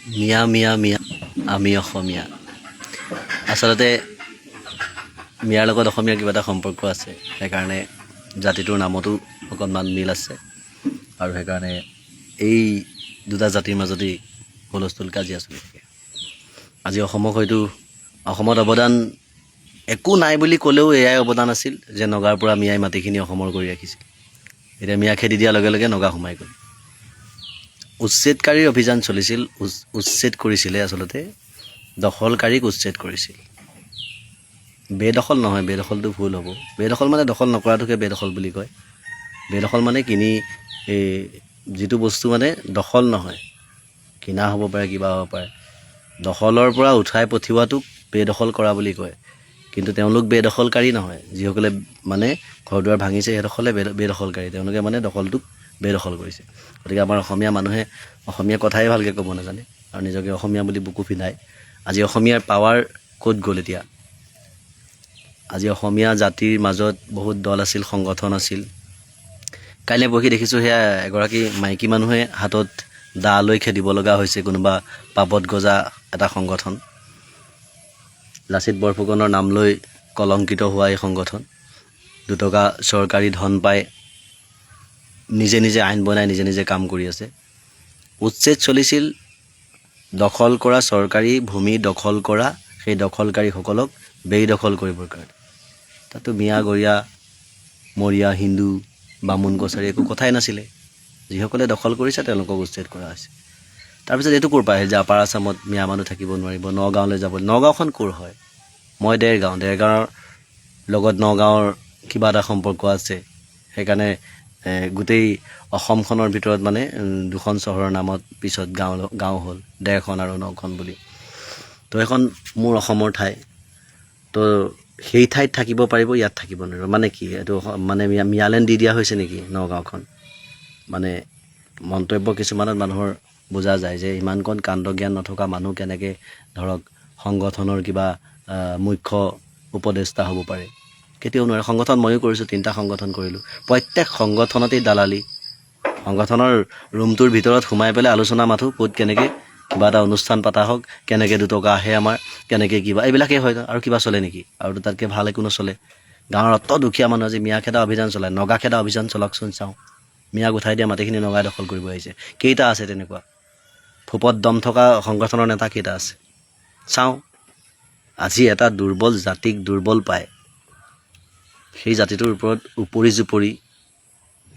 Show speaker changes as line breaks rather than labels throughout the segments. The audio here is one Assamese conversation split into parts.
মিয়া মিয়া মিয়া আমি অসমীয়া। আচলতে মিয়াৰ লগত অসমীয়াৰ কিবা এটা সম্পৰ্ক আছে, সেইকাৰণে জাতিটোৰ নামতো অকণমান মিল আছে আৰু সেইকাৰণে এই দুটা জাতিৰ মাজতেই হুলস্থুল কাজিয়া চলি থাকে। আজি অসমক হয়তো অসমত অৱদান একো নাই বুলি ক'লেও এয়াই অৱদান আছিল যে নগাৰ পৰা মিয়াই মাটিখিনি অসমৰ কৰি ৰাখিছিল। এতিয়া মিয়া খেদি দিয়াৰ লগে লগে নগা সোমাই গ'ল। উচ্ছেদকাৰীৰ অভিযান চলিছিল, উচ্ছেদ কৰিছিলে আচলতে, দখলকাৰীক উচ্ছেদ কৰিছিল। বেদখল নহয়, বেদখলটো ভুল হ'ব। বেদখল মানে দখল নকৰাটোকে বেদখল বুলি কয়। বেদখল মানে কিনি যিটো বস্তু মানে দখল নহয়, কিনা হ'ব পাৰে, কিবা হ'ব পাৰে, দখলৰ পৰা উঠাই পঠিওৱাটোক বেদখল কৰা বুলি কয়। কিন্তু তেওঁলোক বেদখলকাৰী নহয়। যিসকলে মানে ঘৰ দুৱাৰ ভাঙিছে সেইসকলে বেদখলকাৰী, তেওঁলোকে মানে দখলটোক বেদখল কৰিছে। গতিকে আমাৰ অসমীয়া মানুহে অসমীয়া কথাই ভালকৈ ক'ব নাজানে আৰু নিজকে অসমীয়া বুলি বুকু পিন্ধায়। আজি অসমীয়াৰ পাৱাৰ ক'ত গ'ল এতিয়া? আজি অসমীয়া জাতিৰ মাজত বহুত দল আছিল, সংগঠন আছিল। কাইলৈ পৰহি দেখিছোঁ সেয়া এগৰাকী মাইকী মানুহে হাতত দা লৈ খেদিব লগা হৈছে কোনোবা পাপত গজা এটা সংগঠন। লাচিত বৰফুকনৰ নাম লৈ কলংকিত হোৱা এই সংগঠন, দুটকা চৰকাৰী ধন পাই নিজে নিজে আইন বনাই নিজে নিজে কাম কৰি আছে। উচ্ছেদ চলিছিল দখল কৰা চৰকাৰী ভূমি দখল কৰা সেই দখলকাৰীসকলক বেদখল কৰিবৰ কাৰণে। তাতো মিয়া গৰিয়া মৰিয়া হিন্দু বামুণ কছাৰী একো কথাই নাছিলে। যিসকলে দখল কৰিছে তেওঁলোকক উচ্ছেদ কৰা হৈছে। তাৰপিছত এইটো ক'ৰ পৰা আহিল যে আপাৰ আছামত মিয়া মানুহ থাকিব নোৱাৰিব, নগাঁৱলৈ যাব। নগাঁওখন ক'ৰ হয়? মই দেৰগাঁৱৰ লগত নগাঁৱৰ কিবা এটা সম্পৰ্ক আছে। সেইকাৰণে গোটেই অসমখনৰ ভিতৰত মানে দুখন চহৰৰ নামত পিছত গাঁও হ'ল, ১.৫খন আৰু ৯খন বুলি। তো এখন মোৰ অসমৰ ঠাই, তো সেই ঠাইত থাকিব পাৰিব, ইয়াত থাকিব নোৱাৰিব। মানে কি এইটো মানে মিয়ালেণ্ড দি দিয়া হৈছে নেকি নগাঁওখন? মানে মন্তব্য কিছুমানত মানুহৰ বুজা যায় যে ইমানকণ কাণ্ড জ্ঞান নথকা মানুহ কেনেকৈ ধৰক সংগঠনৰ কিবা মুখ্য উপদেষ্টা হ'ব পাৰে। কেতিয়াও নোৱাৰে। সংগঠন ময়ো কৰিছোঁ, 3টা সংগঠন কৰিলোঁ। প্ৰত্যেক সংগঠনতেই দালালি। সংগঠনৰ ৰুমটোৰ ভিতৰত সোমাই পেলাই আলোচনা মাথোঁ, ক'ত কেনেকৈ কিবা এটা অনুষ্ঠান পতা হওক, কেনেকৈ দুটকা আহে আমাৰ, কেনেকৈ কিবা, এইবিলাকেই হয় আৰু কিবা চলে নেকি? আৰু তাতকৈ ভাল একো নচলে। গাঁৱৰ অত দুখীয়া মানুহ আজি মিয়া খেদা অভিযান চলায়, নগা খেদা অভিযান চলাওকচোন চাওঁ। মিয়াক উঠাই দিয়া মাটিখিনি নগাই দখল কৰিব আহিছে। কেইটা আছে তেনেকুৱা? ফুপত দম থকা সংগঠনৰ নেতা কেইটা আছে চাওঁ। আজি এটা দুৰ্বল জাতিক দুৰ্বল পায়, সেই জাতিটোৰ ওপৰত উপৰি জুপৰি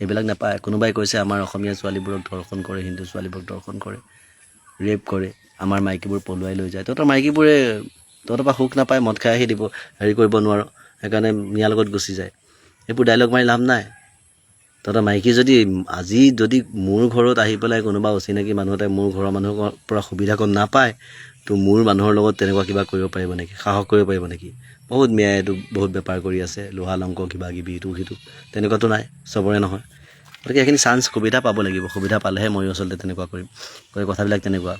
এইবিলাক নাপায়। কোনোবাই কৈছে আমাৰ অসমীয়া ছোৱালীবোৰক ধৰ্ষণ কৰে, হিন্দু ছোৱালীবোৰক ধৰ্ষণ কৰে, ৰেপ কৰে, আমাৰ মাইকীবোৰ পলুৱাই লৈ যায়। তহঁতৰ মাইকীবোৰে তহঁতৰ পৰা সুখ নাপায়, মদ খাই আহি দিব, হেৰি কৰিব নোৱাৰ, সেইকাৰণে মিয়াৰ লগত গুচি যায়। এইবোৰ ডাইলগ মাৰি লাভ নাই। তহঁতৰ মাইকী যদি মোৰ ঘৰত আহি পেলাই কোনোবা অচিনাকি মানুহ এটাই মোৰ ঘৰৰ মানুহৰ পৰা সুবিধাকণ নাপায়, তো মোৰ মানুহৰ লগত তেনেকুৱা কিবা কৰিব পাৰিব নেকি? সাহস কৰিব পাৰিব নেকি? বহুত মিয়াই এইটো বহুত বেপাৰ কৰি আছে, লোহা লংক কিবা কিবি ইটো সিটো, তেনেকুৱাতো নাই, চবৰে নহয়। গতিকে এইখিনি চান্স সুবিধা পাব লাগিব, সুবিধা পালেহে ময়ো আচলতে তেনেকুৱা কৰিম। গতিকে কথাবিলাক তেনেকুৱা।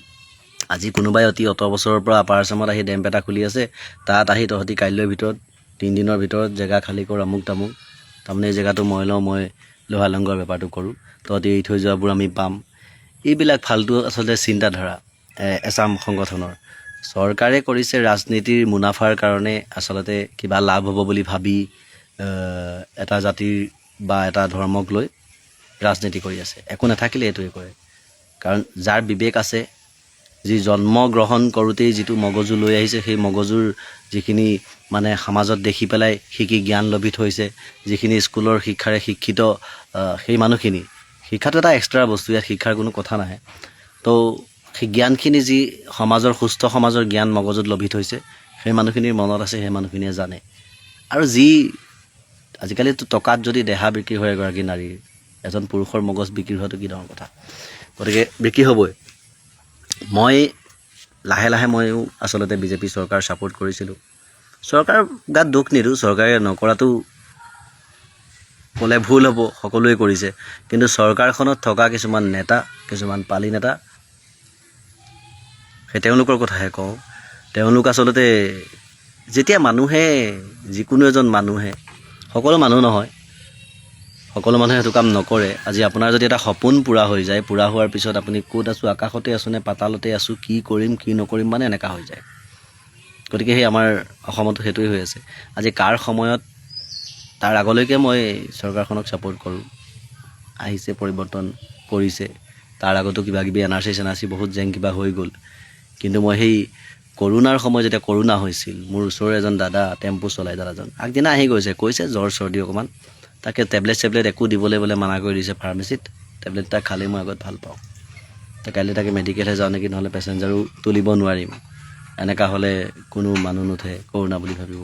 আজি কোনোবাই অতি বছৰৰ পৰা আপাৰ আছামত আহি ডেম্প এটা খুলি আছে, তাত আহি তহঁতি কাইলৈৰ ভিতৰত 3 দিনৰ ভিতৰত জেগা খালী কৰ, আমুক তামুক, তাৰমানে এই জেগাটো মই লওঁ, মই লোহা লংকৰ বেপাৰটো কৰোঁ, তহঁতি এৰি থৈ যোৱাবোৰ আমি পাম। এইবিলাক ফাল্টু আচলতে চিন্তাধাৰা এচাম সংগঠনৰ। চৰকাৰে কৰিছে ৰাজনীতিৰ মুনাফাৰ কাৰণে, আচলতে কিবা লাভ হ'ব বুলি ভাবি এটা জাতিৰ বা এটা ধৰ্মক লৈ ৰাজনীতি কৰি আছে। একো নাথাকিলে এইটোৱে কৰে। কাৰণ যাৰ বিবেক আছে, যি জন্ম গ্ৰহণ কৰোঁতেই যিটো মগজু লৈ আহিছে, সেই মগজুৰ যিখিনি মানে সমাজত দেখি পেলাই শিকি জ্ঞান লভি থৈছে, যিখিনি স্কুলৰ শিক্ষাৰে শিক্ষিত সেই মানুহখিনি, শিক্ষাটো এটা এক্সট্ৰা বস্তু, ইয়াত শিক্ষাৰ কোনো কথা নাহে। তো সেই জ্ঞানখিনি যি সমাজৰ সুস্থ সমাজৰ জ্ঞান মগজুত লভি থৈছে, সেই মানুহখিনিৰ মনত আছে, সেই মানুহখিনিয়ে জানে। আৰু আজিকালিতো টকাত যদি দেহা বিক্ৰী হয় এগৰাকী নাৰীৰ, এজন পুৰুষৰ মগজ বিক্ৰী হোৱাটো কি ডাঙৰ কথা? গতিকে বিক্ৰী হ'বই। মই লাহে লাহে ময়ো আচলতে বিজেপি চৰকাৰ ছাপোৰ্ট কৰিছিলোঁ। চৰকাৰৰ গাত দোষ নিদিওঁ, চৰকাৰে নকৰাটো ক'লে ভুল হ'ব, সকলোৱে কৰিছে। কিন্তু চৰকাৰখনত থকা কিছুমান নেতা, কিছুমান পালি নেতা, সেই তেওঁলোকৰ কথাহে কওঁ। তেওঁলোক আচলতে যেতিয়া মানুহে, যিকোনো এজন মানুহে, সকলো মানুহ নহয়, সকলো মানুহে সেইটো কাম নকৰে। আজি আপোনাৰ যদি এটা সপোন পূৰা হৈ যায়, পূৰা হোৱাৰ পিছত আপুনি ক'ত আছোঁ, আকাশতে আছোঁ নে পাতালতে আছোঁ, কি কৰিম কি নকৰিম মানে এনেকুৱা হৈ যায়। গতিকে সেই আমাৰ অসমতো সেইটোৱে হৈ আছে। আজি কাৰ সময়ত, তাৰ আগলৈকে মই চৰকাৰখনক ছাপোৰ্ট কৰোঁ। আহিছে, পৰিৱৰ্তন কৰিছে, তাৰ আগতো কিবা কিবি এনাৰ্চি বহুত জেং কিবা হৈ গ'ল। কিন্তু মই সেই কৰোণাৰ সময় যেতিয়া কৰোণা হৈছিল, মোৰ ওচৰৰ এজন দাদা টেম্পু চলাই দাদাজন আগদিনা আহি কৈছে জ্বৰ চৰ্দি অকণমান, তাকে টেবলেট একো দিবলৈ বোলে মানা কৰি দিছে ফাৰ্মাচীত। টেবলেট এটা খালে মই আগত ভাল পাওঁ। তো কাইলৈ তাকে মেডিকেলহে যাওঁ নেকি, নহ'লে পেচেঞ্জাৰো তুলিব নোৱাৰিম। এনেকুৱা হ'লে কোনো মানুহ নুঠে, কৰোণা বুলি ভাবিব।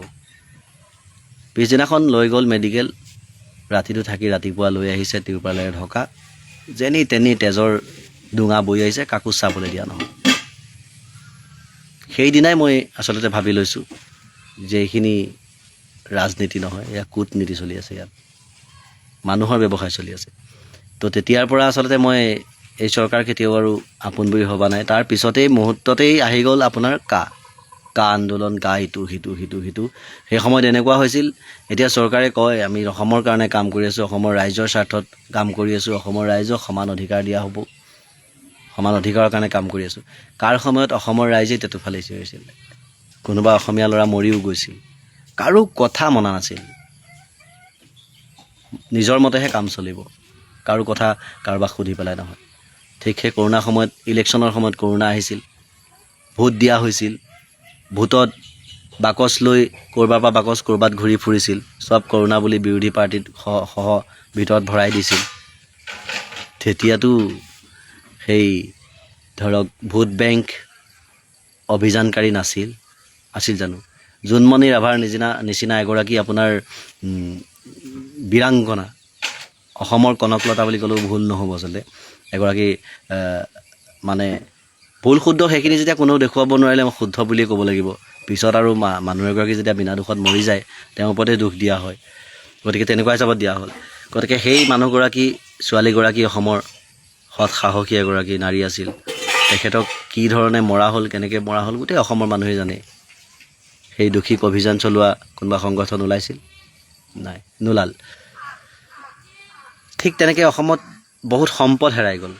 পিছদিনাখন লৈ গ'ল মেডিকেল, ৰাতিটো থাকি ৰাতিপুৱা লৈ আহিছে টিউপালেৰে ঢকা, যেনি তেনি তেজৰ ডুঙা বৈ আহিছে, কাকো চাবলৈ দিয়া নহয়। সেইদিনাই মই আচলতে ভাবি লৈছোঁ যে এইখিনি ৰাজনীতি নহয়, এয়া কূটনীতি চলি আছে, ইয়াত মানুহৰ ব্যৱসায় চলি আছে। তো তেতিয়াৰ পৰা আচলতে মই এই চৰকাৰ কেতিয়াও আৰু আপোন বুলি ভবা নাই। তাৰ পিছতেই মুহূৰ্ততেই আহি গ'ল আপোনাৰ কা আন্দোলন, কা ইটো সিটো। সেই সময়ত এনেকুৱা হৈছিল, এতিয়া চৰকাৰে কয় আমি অসমৰ কাৰণে কাম কৰি আছোঁ, অসমৰ ৰাইজৰ স্বাৰ্থত কাম কৰি আছোঁ, অসমৰ ৰাইজক সমান অধিকাৰ দিয়া হ'ব, সমান অধিকাৰৰ কাৰণে কাম কৰি আছোঁ। কাৰ সময়ত অসমৰ ৰাইজেই তেতুফালে চিঞৰিছিল, কোনোবা অসমীয়া ল'ৰা মৰিও গৈছিল, কাৰো কথা মনা নাছিল, নিজৰ মতেহে কাম চলিব, কাৰো কথা কাৰোবাক সুধি পেলাই নহয়। ঠিক সেই কৰোণা সময়ত, ইলেকশ্যনৰ সময়ত কৰোণা আহিছিল, ভোট দিয়া হৈছিল, ভোটত বাকচ লৈ ক'ৰবাৰ পৰা বাকচ ক'ৰবাত ঘূৰি ফুৰিছিল, চব কৰোণা বুলি বিৰোধী পাৰ্টিত সহ ভিতৰত ভৰাই দিছিল। তেতিয়াতো সেই ধৰক ভোট বেংক অভিযানকাৰী আছিল জানো? জোনমণি ৰাভাৰ নিচিনা এগৰাকী আপোনাৰ বীৰাংগনা, অসমৰ কনকলতা বুলি ক'লেও ভুল নহ'ব আচলতে, এগৰাকী মানে ভুল শুদ্ধ সেইখিনি যেতিয়া কোনেও দেখুৱাব নোৱাৰিলে মই শুদ্ধ বুলিয়ে ক'ব লাগিব। পিছত আৰু মানুহ এগৰাকী যেতিয়া বিনা দোষত মৰি যায়, তেওঁৰ ওপৰতে দুখ দিয়া হয়। গতিকে তেনেকুৱা হিচাপত দিয়া হ'ল। গতিকে সেই মানুহগৰাকী, ছোৱালীগৰাকী অসমৰ সৎ সাহসী এগৰাকী নাৰী আছিল। তেখেতক কি ধৰণে মৰা হ'ল, কেনেকৈ মৰা হ'ল, গোটেই অসমৰ মানুহে জানে। সেই দোষীক অভিযান চলোৱা কোনোবা সংগঠন ওলাইছিল? নাই, নোলাল। ঠিক তেনেকৈ অসমত বহুত সম্পদ হেৰাই গ'ল।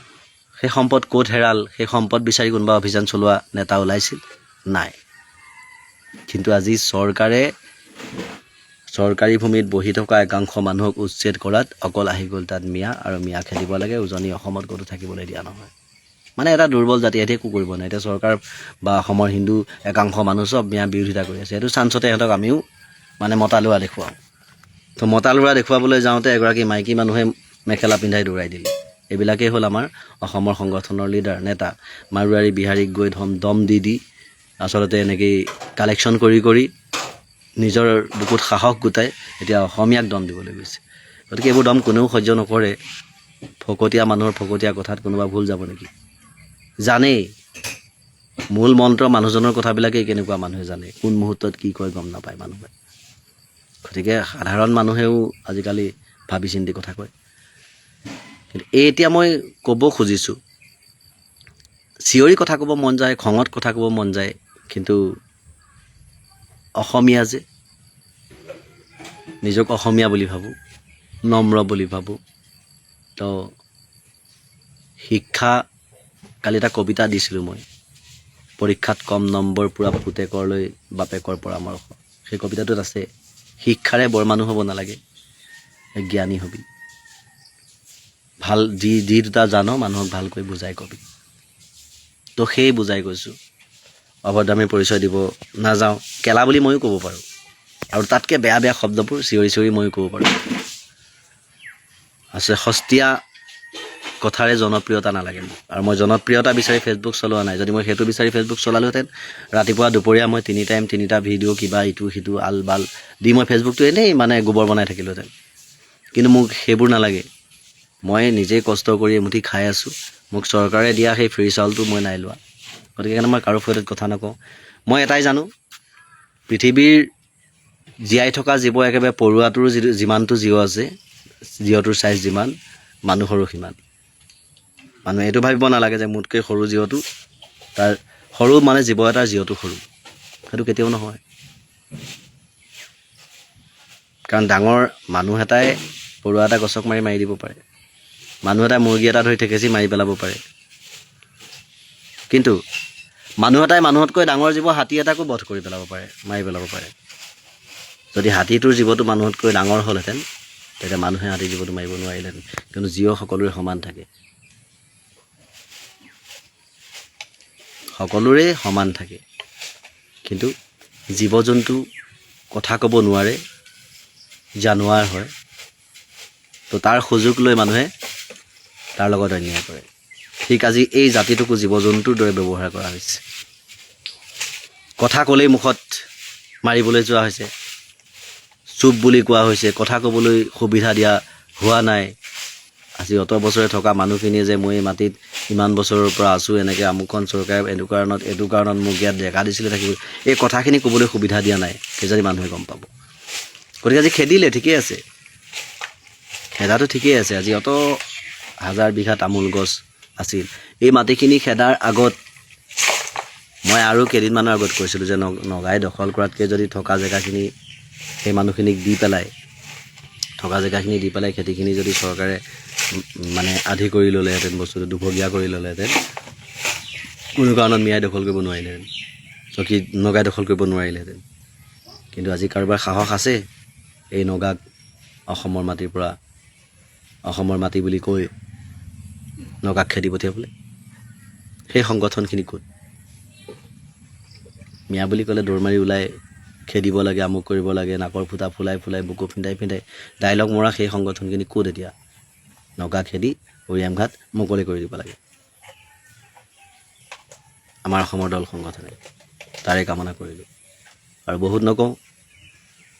সেই সম্পদ ক'ত হেৰাল, সেই সম্পদ বিচাৰি কোনোবা অভিযান চলোৱা নেতা ওলাইছিল? নাই। কিন্তু আজি চৰকাৰী ভূমিত বহি থকা একাংশ মানুহক উচ্ছেদ কৰাত অকল আহি গ'ল তাত মিঞা, আৰু মিঞা খেদিব লাগে, উজনি অসমত ক'তো থাকিবলৈ দিয়া নহয়। মানে এটা দুৰ্বল জাতি, এতে একো কৰিব নাই। এতিয়া চৰকাৰ বা অসমৰ হিন্দু একাংশ মানুহ চব মিঞা বিৰোধিতা কৰি আছে। সেইটো চান্সতে সিহঁতক আমিও মানে মতা লোৱা দেখুৱাওঁ। তো মতা ল'ৰা দেখুৱাবলৈ যাওঁতে এগৰাকী মাইকী মানুহে মেখেলা পিন্ধাই দৌৰাই দিলে। এইবিলাকেই হ'ল আমাৰ অসমৰ সংগঠনৰ লিডাৰ, নেতা। মাৰোৱাৰী বিহাৰীক গৈ দম দি আচলতে এনেকেই কালেকশ্যন কৰি নিজৰ বুকুত সাহস গোটাই এতিয়া অসমীয়াক দম দিবলৈ গৈছে। গতিকে এইবোৰ দম কোনেও সহ্য নকৰে। ফকতীয়া মানুহৰ ফকতীয়া কথাত কোনোবা ভুল যাব নেকি? জানেই মূল মন্ত্ৰ মানুহজনৰ কথাবিলাকেই কেনেকুৱা মানুহে জানে, কোন মুহূৰ্তত কি কয় গম নাপায় মানুহে। গতিকে সাধাৰণ মানুহেও আজিকালি ভাবি চিন্তি কথা কয়। কিন্তু এতিয়া মই ক'ব খুজিছোঁ, চিঞৰি কথা ক'ব মন যায়, খঙত কথা ক'ব মন যায়, কিন্তু অসমীয়া যে, নিজক অসমীয়া বুলি ভাবোঁ, নম্ৰ বুলি ভাবোঁ। তো শিক্ষা, কালি এটা কবিতা দিছিলোঁ মই, পৰীক্ষাত কম নম্বৰ পূৰা পুতেকৰলৈ বাপেকৰ পৰামৰ্শ। সেই কবিতাটোত আছে, শিক্ষাৰে বৰ মানুহ হ'ব নালাগে, জ্ঞানী হবি, ভাল যি দুটা জানো মানুহক ভালকৈ বুজাই কবি। তো সেই বুজাই কৈছোঁ। অভদ্ৰামী পৰিচয় দিব নাযাওঁ, কেলা বুলি ময়ো ক'ব পাৰোঁ, আৰু তাতকৈ বেয়া শব্দবোৰ চিঞৰি ময়ো ক'ব পাৰোঁ। আছে সস্তীয়া কথাৰে জনপ্ৰিয়তা নালাগে মোক, আৰু মই জনপ্ৰিয়তা বিচাৰি ফেচবুক চলোৱা নাই। যদি মই সেইটো বিচাৰি ফেচবুক চলালোহেঁতেন, ৰাতিপুৱা দুপৰীয়া মই 3 টাইম 3টা ভিডিঅ' কিবা ইটো সিটো আল বাল দি মই ফেচবুকটো এনেই মানে গোবৰ বনাই থাকিলোহেঁতেন। কিন্তু মোক সেইবোৰ নালাগে। মই নিজেই কষ্ট কৰি এমুঠি খাই আছোঁ, মোক চৰকাৰে দিয়া সেই ফ্ৰী চাউলটো মই নাই লোৱা। গতিকে মই কাৰো সৈতে কথা নকওঁ। মই এটাই জানো, পৃথিৱীৰ জীয়াই থকা জীৱ একেবাৰে পৰুৱাটোৰ যিমানটো জীৱ আছে, জীৱটোৰ চাইজ যিমান, মানুহৰো সিমান। মানুহে এইটো ভাবিব নালাগে যে মোতকৈ সৰু জীৱটো, তাৰ সৰু মানে জীৱ এটাৰ জীৱটো সৰু, সেইটো কেতিয়াও নহয়। কাৰণ ডাঙৰ মানুহ এটাই পৰুৱা এটা গছক মাৰি দিব পাৰে, মানুহ এটা মুৰ্গী এটা ধৰি ঠেকেচি মাৰি পেলাব পাৰে। কিন্তু মানুহ এটাই মানুহতকৈ ডাঙৰ জীৱ হাতী এটাকো বধ কৰি পেলাব পাৰে, মাৰি পেলাব পাৰে। যদি হাতীটোৰ জীৱটো মানুহতকৈ ডাঙৰ হ'লহেঁতেন তেতিয়া মানুহে হাতীৰ জীৱটো মাৰিব নোৱাৰিলেহেঁতেন। কিন্তু জীৱ সকলোৰে সমান থাকে, সকলোৰে সমান থাকে। কিন্তু জীৱ জন্তু কথা ক'ব নোৱাৰে, জানুৱাৰ হয়, তো তাৰ সুযোগ লৈ মানুহে তাৰ লগত অন্যায় কৰে। ঠিক আজি এই জাতিটোকো জীৱ জন্তুৰ দৰে ব্যৱহাৰ কৰা হৈছে। কথা ক'লেই মুখত মাৰিবলৈ যোৱা হৈছে, চুপ বুলি কোৱা হৈছে, কথা ক'বলৈ সুবিধা দিয়া হোৱা নাই। আজি অত বছৰে থকা মানুহখিনিয়ে যে মই এই মাটিত ইমান বছৰৰ পৰা আছোঁ, এনেকৈ আমুকখন চৰকাৰে এইটো কাৰণত মোক ইয়াত ডেকা দিছিলে থাকিব, এই কথাখিনি ক'বলৈ সুবিধা দিয়া নাই, সেইজনী মানুহে গম পাব। গতিকে আজি খেদিলে, ঠিকেই আছে, খেদাটো ঠিকেই আছে। আজি অত হাজাৰ বিঘা তামোল গছ আছিল, এই মাটিখিনি খেদাৰ আগত মই আৰু কেইদিনমানৰ আগত কৈছিলোঁ যে নগাই দখল কৰাতকৈ যদি থকা জেগাখিনি সেই মানুহখিনিক দি পেলাই, থকা জেগাখিনি দি পেলাই খেতিখিনি যদি চৰকাৰে মানে আধি কৰি ল'লেহেঁতেন, বস্তুটো দুভগীয়া কৰি ল'লেহেঁতেন, কোনো কাৰণত মিয়াই দখল কৰিব নোৱাৰিলেহেঁতেন, নগাই দখল কৰিব নোৱাৰিলেহেঁতেন। কিন্তু আজি কাৰোবাৰ সাহস আছে এই নগাক অসমৰ মাটিৰ পৰা, অসমৰ মাটি বুলি কৈ নগাক খেদি পঠিয়াবলৈ? সেই সংগঠনখিনি ক'ত? মিয়া বুলি ক'লে দৌৰ মাৰি ওলাই খেদিব লাগে, আমুক কৰিব লাগে, নাকৰ ফুটা ফুলাই ফুলাই বুকু ফিন্দাই ফিন্দাই ডাইলগ মৰা সেই সংগঠনখিনি ক'ত এতিয়া? নগা খেদি উৰিয়াম ঘাট মুকলি কৰি দিব লাগে আমাৰ অসমৰ দল সংগঠনে। তাৰে কামনা কৰিলোঁ। আৰু বহুত নকওঁ,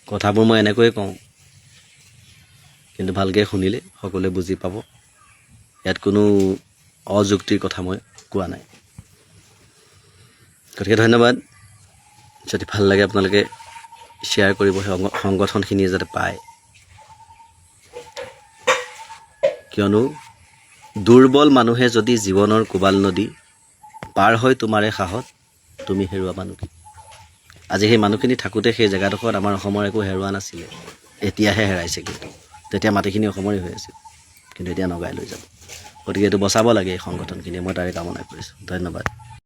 কথাবোৰ মই এনেকৈয়ে কওঁ, কিন্তু ভালকৈ শুনিলে সকলোৱে বুজি পাব। ইয়াত কোনো অযুক্তিৰ কথা মই কোৱা নাই। গতিকে ধন্যবাদ। যদি ভাল লাগে আপোনালোকে শ্বেয়াৰ কৰিব, সেই সংগঠনখিনিয়ে যাতে পায়। কিয়নো দুৰ্বল মানুহে যদি জীৱনৰ কোবাল নদী পাৰ হয় তোমাৰে সাহত, তুমি হেৰুৱাবা নেকি? আজি সেই মানুহখিনি থাকোঁতে সেই জেগাডোখৰত আমাৰ অসমৰ একো হেৰুৱা নাছিলে, এতিয়াহে হেৰাইছে। কিন্তু তেতিয়া মাটিখিনি অসমৰে হৈ আছিল, কিন্তু এতিয়া নগাই লৈ যাব। গতিকে এইটো বচাব লাগে এই সংগঠনখিনিয়ে, মই তাৰে কামনা কৰিছোঁ। ধন্যবাদ।